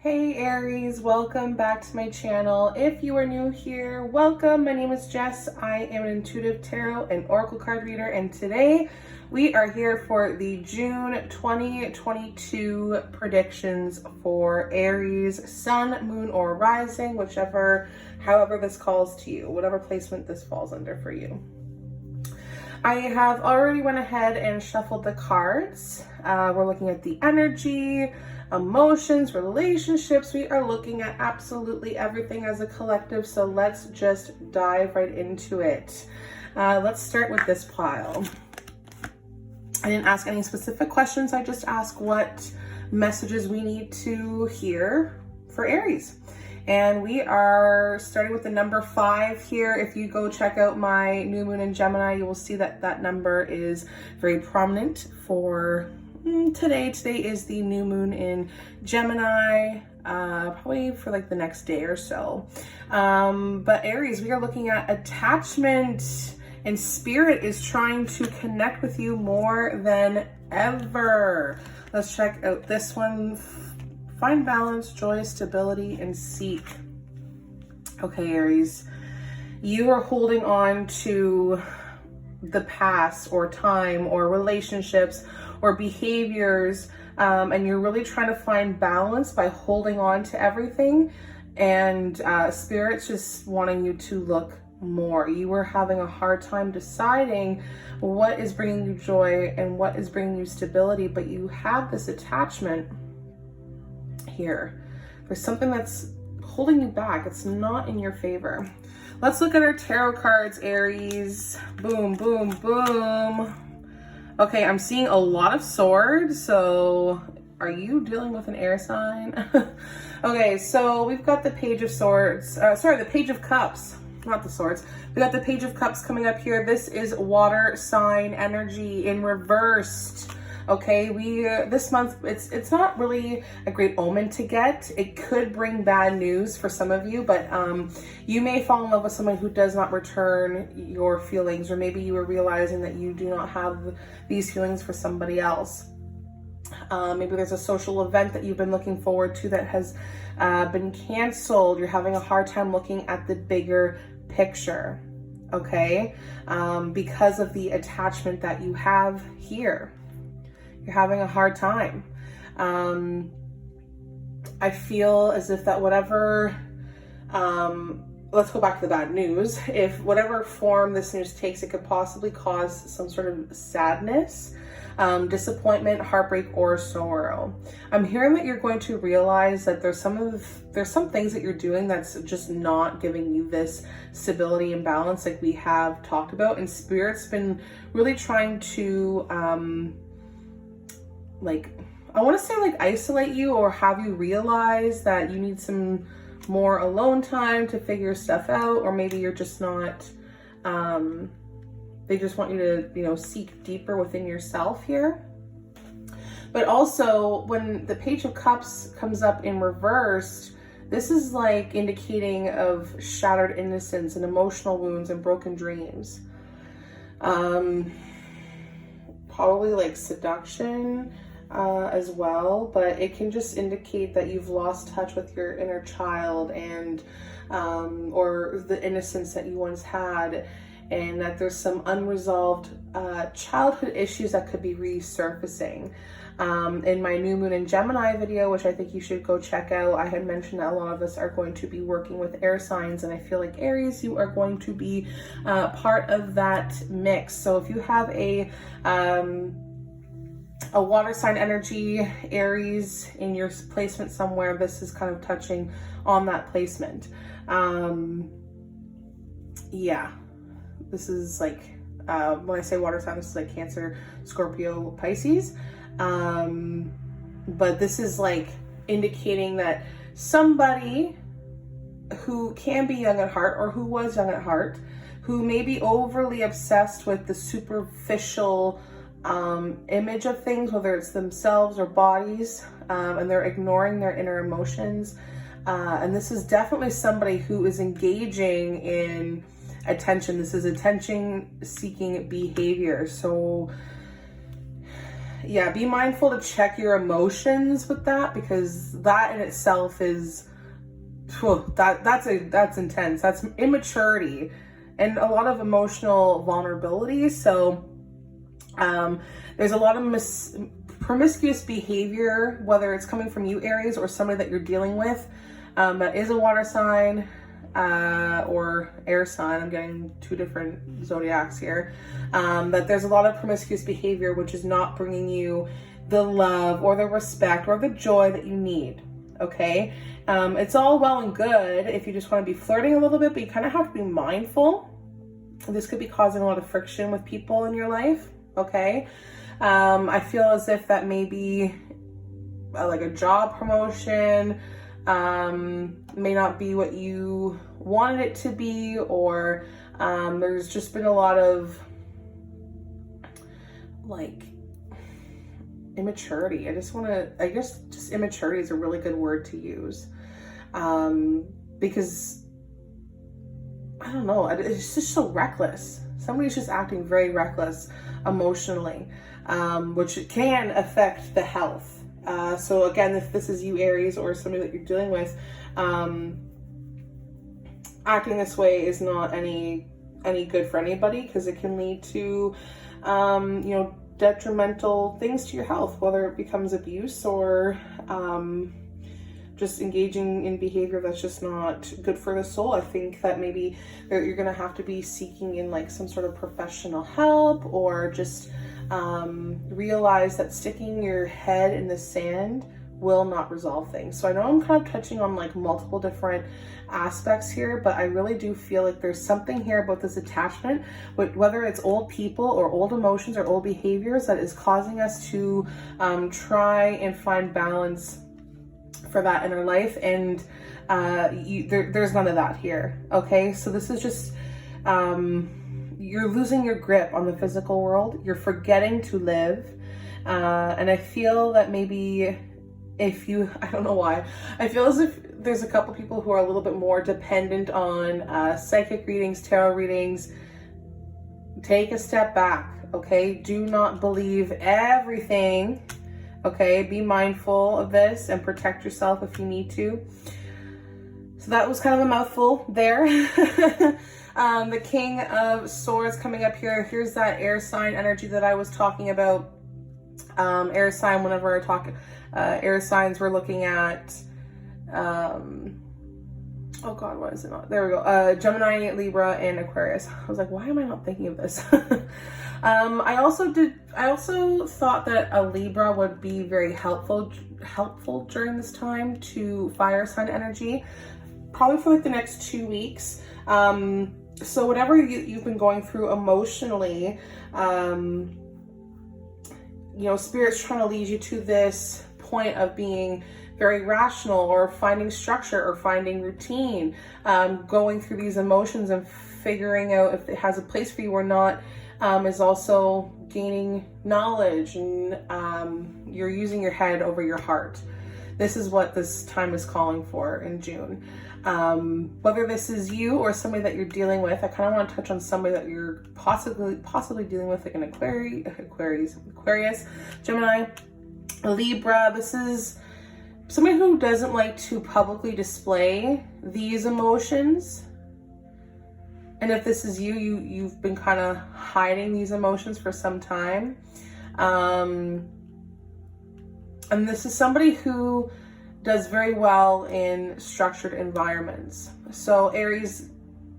Hey Aries, welcome back to my channel. If you are new here, welcome. My name is Jess. I am an intuitive tarot and oracle card reader, and today we are here for the June 2022 predictions for Aries, Sun, Moon, or Rising, however this calls to you, whatever placement this falls under for you. I have already went ahead and shuffled the cards. We're looking at the energy, emotions, relationships. We are looking at absolutely everything as a collective, so let's just dive right into it. Let's start with this pile. I didn't ask any specific questions. I just asked what messages we need to hear for Aries. And we are starting with the number 5 here. If you go check out my new moon in Gemini, you will see that that number is very prominent for today. Today is the new moon in Gemini, probably for like the next day or so. But Aries, we are looking at attachment, and spirit is trying to connect with you more than ever. Let's check out this one. Find balance, joy, stability, and seek. Okay, Aries, you are holding on to the past or time or relationships or behaviors, and you're really trying to find balance by holding on to everything, and spirit's just wanting you to look more. You were having a hard time deciding what is bringing you joy and what is bringing you stability, but you have this attachment here. There's something that's holding you back. It's not in your favor. Let's look at our tarot cards, Aries. Boom, boom, boom. Okay, I'm seeing a lot of swords. So are you dealing with an air sign? Okay, so we've got the Page of Swords. The Page of Cups. Not the swords. We got the Page of Cups coming up here. This is water sign energy in reversed. Okay, this month, it's not really a great omen to get. It could bring bad news for some of you, but you may fall in love with someone who does not return your feelings, or maybe you are realizing that you do not have these feelings for somebody else. Maybe there's a social event that you've been looking forward to that has been canceled. You're having a hard time looking at the bigger picture, okay? Because of the attachment that you have here. You're having a hard time. I feel as if that whatever, let's go back to the bad news. If whatever form this news takes, it could possibly cause some sort of sadness, disappointment, heartbreak, or sorrow. I'm hearing that you're going to realize that there's some things that you're doing that's just not giving you this stability and balance like we have talked about. And Spirit's been really trying to, I want to say isolate you, or have you realize that you need some more alone time to figure stuff out, or maybe you're just not, they just want you to, seek deeper within yourself here. But also when the Page of Cups comes up in reversed, this is like indicating of shattered innocence and emotional wounds and broken dreams. Probably like seduction as well, but it can just indicate that you've lost touch with your inner child and or the innocence that you once had, and that there's some unresolved childhood issues that could be resurfacing. In my new moon in Gemini video, which I think you should go check out, I had mentioned that a lot of us are going to be working with air signs, and I feel like Aries, you are going to be part of that mix. So if you have a water sign energy, Aries, in your placement somewhere, this is kind of touching on that placement. Yeah, this is like, when I say water sign, this is like Cancer, Scorpio, Pisces. But this is like indicating that somebody who can be young at heart, or who was young at heart, who may be overly obsessed with the superficial image of things, whether it's themselves or bodies, and they're ignoring their inner emotions. And this is definitely somebody who is engaging in attention. This is attention seeking behavior. So yeah, be mindful to check your emotions with that, because that in itself is, that's intense. That's immaturity and a lot of emotional vulnerability. So there's a lot of promiscuous behavior, whether it's coming from you, Aries, or somebody that you're dealing with that is a water sign or air sign. I'm getting two different zodiacs here. That there's a lot of promiscuous behavior which is not bringing you the love or the respect or the joy that you need. Okay, it's all well and good if you just want to be flirting a little bit, but you kind of have to be mindful. This could be causing a lot of friction with people in your life. Okay, I feel as if that may be like a job promotion, may not be what you wanted it to be, or there's just been a lot of like immaturity. I guess just immaturity is a really good word to use, because I don't know, it's just so reckless. Somebody's just acting very reckless emotionally, which can affect the health. So again, if this is you, Aries, or somebody that you're dealing with, acting this way is not any good for anybody, because it can lead to, detrimental things to your health, whether it becomes abuse or just engaging in behavior that's just not good for the soul. I think that maybe you're going to have to be seeking in like some sort of professional help, or just realize that sticking your head in the sand will not resolve things. So I know I'm kind of touching on like multiple different aspects here, but I really do feel like there's something here about this attachment, whether it's old people or old emotions or old behaviors, that is causing us to try and find balance for that in our life. And there's none of that here. Okay, so this is just you're losing your grip on the physical world. You're forgetting to live, and I feel that maybe I don't know why, I feel as if there's a couple people who are a little bit more dependent on psychic readings, tarot readings. Take a step back, okay? Do not believe everything, okay? Be mindful of this and protect yourself if you need to. So that was kind of a mouthful there. The King of Swords coming up here. Here's that air sign energy that I was talking about. Air sign, whenever I talk air signs, we're looking at oh god, what is it not? There we go. Gemini, Libra, and Aquarius. I was like, why am I not thinking of this? I also thought that a Libra would be very helpful during this time to fire sign energy, probably for like the next 2 weeks. So whatever you've been going through emotionally, Spirit's trying to lead you to this point of being very rational, or finding structure, or finding routine, going through these emotions and figuring out if it has a place for you or not, is also gaining knowledge, and you're using your head over your heart. This is what this time is calling for in June. Whether this is you or somebody that you're dealing with, I kind of want to touch on somebody that you're possibly dealing with, like an Aquarius, Gemini, Libra. This is somebody who doesn't like to publicly display these emotions. And if this is you've been kind of hiding these emotions for some time. And this is somebody who does very well in structured environments. So Aries,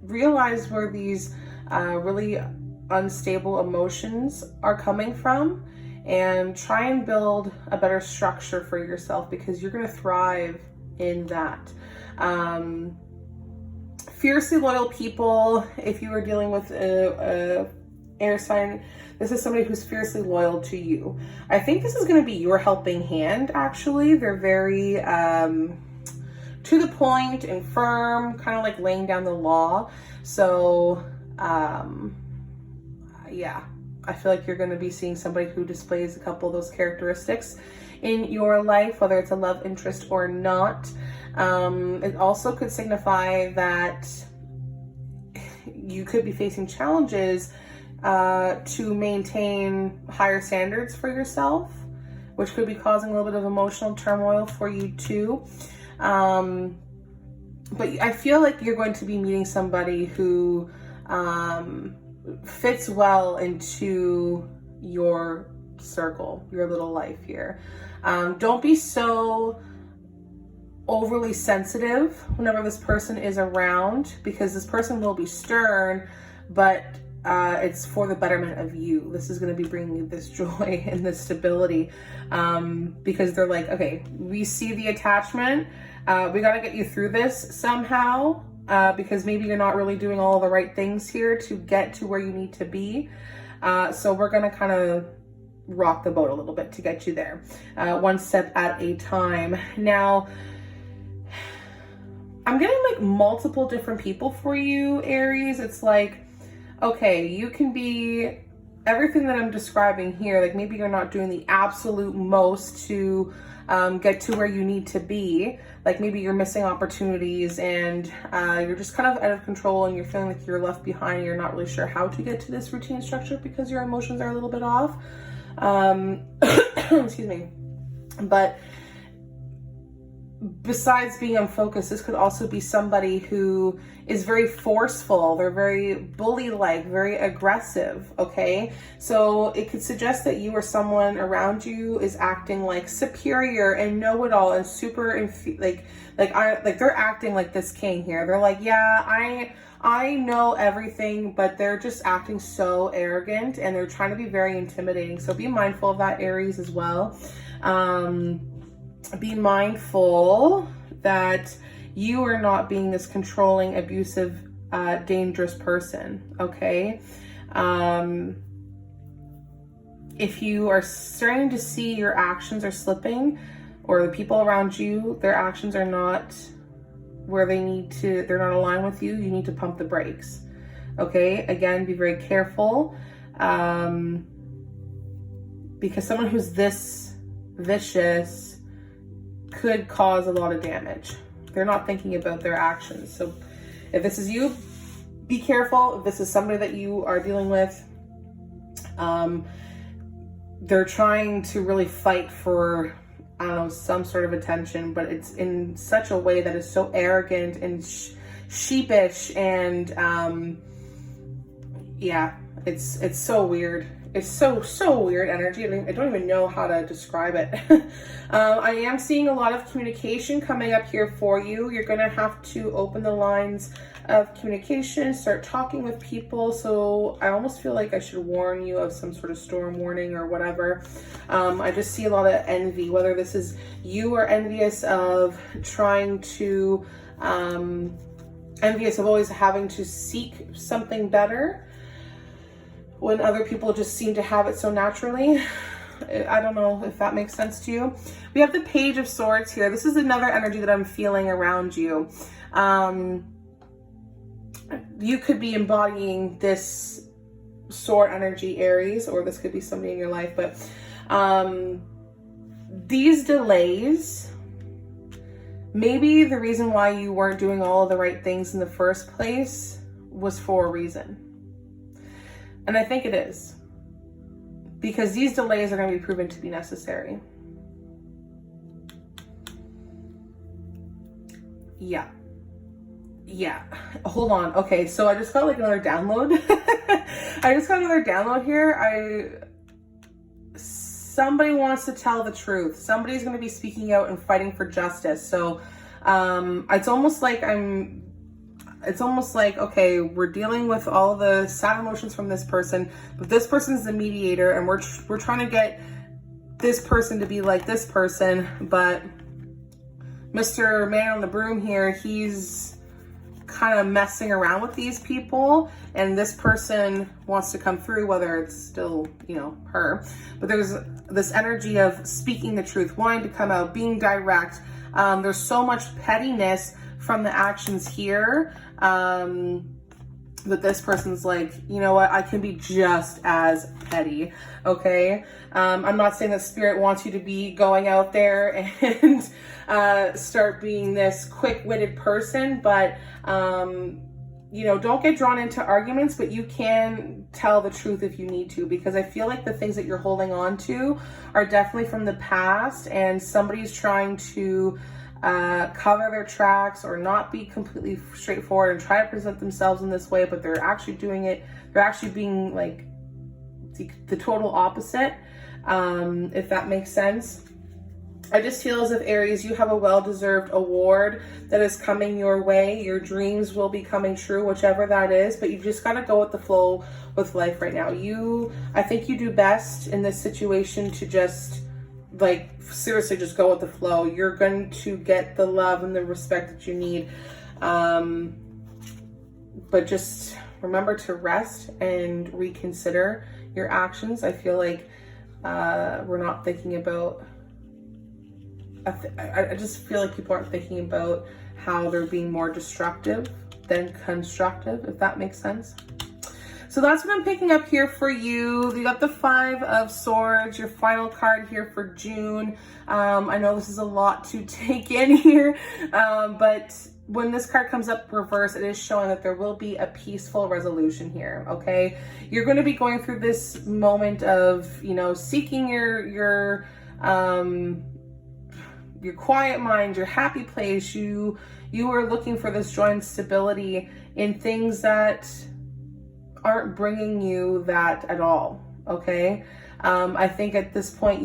realize where these really unstable emotions are coming from, and try and build a better structure for yourself, because you're going to thrive in that. Fiercely loyal people, if you are dealing with a air sign, this is somebody who's fiercely loyal to you. I think this is going to be your helping hand, actually. They're very to the point and firm, kind of like laying down the law. So yeah, I feel like you're going to be seeing somebody who displays a couple of those characteristics in your life, whether it's a love interest or not. It also could signify that you could be facing challenges to maintain higher standards for yourself, which could be causing a little bit of emotional turmoil for you too. But I feel like you're going to be meeting somebody who fits well into your circle, your little life here. Don't be so overly sensitive whenever this person is around, because this person will be stern, but it's for the betterment of you. This is going to be bringing you this joy and this stability, because they're like, okay, we see the attachment. We got to get you through this somehow, because maybe you're not really doing all the right things here to get to where you need to be. So we're going to kind of rock the boat a little bit to get you there, one step at a time. Now, I'm getting like multiple different people for you, Aries. It's like, okay, you can be everything that I'm describing here. Like maybe you're not doing the absolute most to get to where you need to be. Like maybe you're missing opportunities and you're just kind of out of control and you're feeling like you're left behind and you're not really sure how to get to this routine structure because your emotions are a little bit off. Excuse me. But besides being unfocused, this could also be somebody who is very forceful. They're very bully-like, very aggressive, okay? So it could suggest that you or someone around you is acting like superior and know-it-all and super, like they're acting like this king here. They're like, yeah, I know everything, but they're just acting so arrogant and they're trying to be very intimidating. So be mindful of that, Aries, as well. Be mindful that you are not being this controlling, abusive, dangerous person, okay? If you are starting to see your actions are slipping, or the people around you, their actions are not where they need to, they're not aligned with you, you need to pump the brakes, okay? Again, be very careful, because someone who's this vicious could cause a lot of damage. They're not thinking about their actions. So if this is you, be careful. If this is somebody that you are dealing with, they're trying to really fight for, I don't know, some sort of attention, but it's in such a way that is so arrogant and sheepish and yeah, it's so weird. It's so weird energy. I don't even know how to describe it. I am seeing a lot of communication coming up here for you. You're going to have to open the lines of communication, start talking with people. So I almost feel like I should warn you of some sort of storm warning or whatever. I just see a lot of envy, whether this is you are envious of trying to, envious of always having to seek something better, when other people just seem to have it so naturally. I don't know if that makes sense to you. We have the Page of Swords here. This is another energy that I'm feeling around you. You could be embodying this sword energy, Aries, or this could be somebody in your life, but these delays, maybe the reason why you weren't doing all of the right things in the first place was for a reason. And I think it is, because these delays are going to be proven to be necessary. Yeah. Hold on. Okay, so I just got like another download. I just got another download here. Somebody wants to tell the truth. Somebody's going to be speaking out and fighting for justice. So it's almost like, okay, we're dealing with all the sad emotions from this person, but this person's the mediator and we're trying to get this person to be like this person, but Mr. Man on the Broom here, he's kind of messing around with these people, and this person wants to come through, whether it's still, you know, her, but there's this energy of speaking the truth, wanting to come out, being direct. There's so much pettiness from the actions here, that this person's like, you know what, I can be just as petty, okay? I'm not saying that Spirit wants you to be going out there and start being this quick-witted person, but you know, don't get drawn into arguments, but you can tell the truth if you need to, because I feel like the things that you're holding on to are definitely from the past, and somebody's trying to cover their tracks or not be completely straightforward and try to present themselves in this way, but they're actually doing it. They're actually being like the total opposite, if that makes sense. I just feel as if, Aries, you have a well-deserved award that is coming your way. Your dreams will be coming true, whichever that is, but you just got to go with the flow with life right now. I think you do best in this situation to just, like, seriously just go with the flow. You're going to get the love and the respect that you need. But just remember to rest and reconsider your actions. I feel like we're not thinking about... I just feel like people aren't thinking about how they're being more destructive than constructive, if that makes sense. So that's what I'm picking up here for you. You got the 5 of Swords, your final card here for June. I know this is a lot to take in here, but when this card comes up reverse, it is showing that there will be a peaceful resolution here, okay? You're going to be going through this moment of, you know, seeking your quiet mind, your happy place. You are looking for this joy and stability in things that aren't bringing you that at all, okay? I think at this point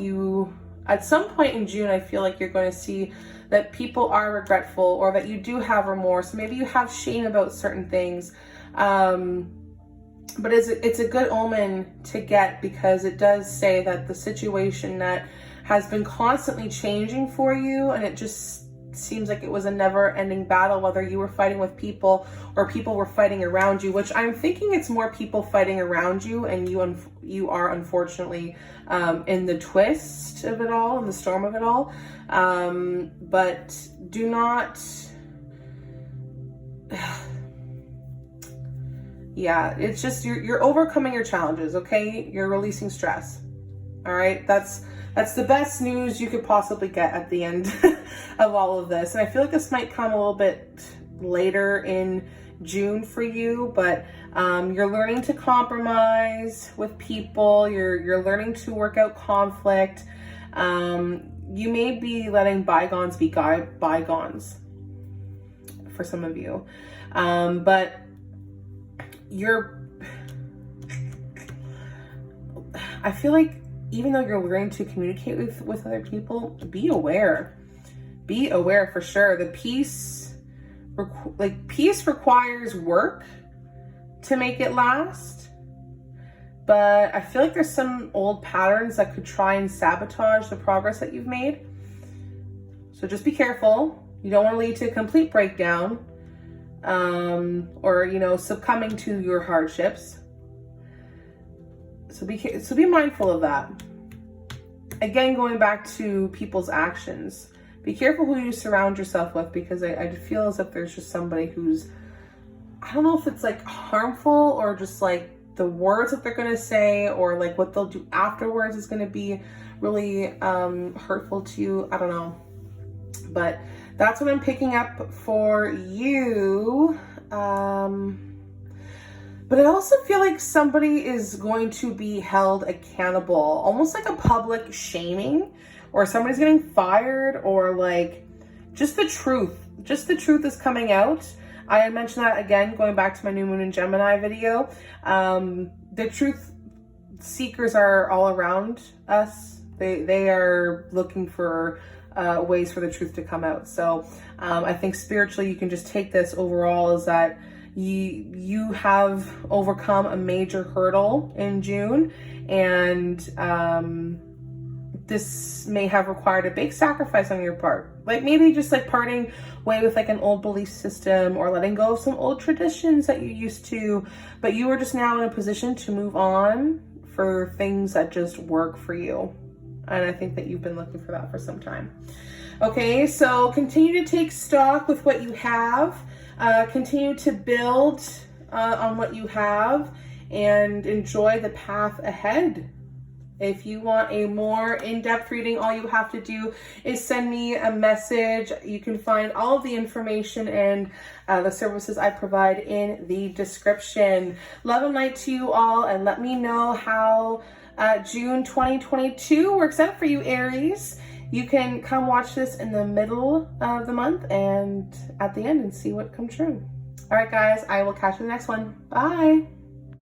at some point in June, I feel like you're going to see that people are regretful, or that you do have remorse. Maybe you have shame about certain things. But it's a good omen to get, because it does say that the situation that has been constantly changing for you, and it just seems like it was a never-ending battle, whether you were fighting with people or people were fighting around you, which I'm thinking it's more people fighting around you, and you are unfortunately in the twist of it all, in the storm of it all. But do not... Yeah, it's just you're overcoming your challenges, okay? You're releasing stress. All right, that's the best news you could possibly get at the end of all of this. And I feel like this might come a little bit later in June for you, but you're learning to compromise with people. You're learning to work out conflict. You may be letting bygones be bygones for some of you, but I feel like, even though you're learning to communicate with other people, be aware for sure. The peace requires work to make it last, but I feel like there's some old patterns that could try and sabotage the progress that you've made. So just be careful. You don't want to lead to a complete breakdown, or, you know, succumbing to your hardships. So be mindful of that. Again, going back to people's actions, be careful who you surround yourself with, because I feel as if there's just somebody who's, I don't know if it's like harmful, or just like the words that they're going to say, or like what they'll do afterwards is going to be really hurtful to you. I don't know. But that's what I'm picking up for you. But I also feel like somebody is going to be held accountable, almost like a public shaming, or somebody's getting fired, or like just the truth is coming out. I mentioned that again, going back to my new moon in Gemini video. The truth seekers are all around us. They are looking for ways for the truth to come out. So I think spiritually, you can just take this overall as that you have overcome a major hurdle in June, and this may have required a big sacrifice on your part. Like maybe just like parting way with like an old belief system, or letting go of some old traditions that you used to, but you are just now in a position to move on for things that just work for you. And I think that you've been looking for that for some time. Okay, so continue to take stock with what you have. Continue to build on what you have, and enjoy the path ahead. If you want a more in-depth reading, all you have to do is send me a message. You can find all of the information and the services I provide in the description. Love and light to you all, and let me know how June 2022 works out for you, Aries. You can come watch this in the middle of the month and at the end and see what comes true. All right, guys, I will catch you in the next one. Bye.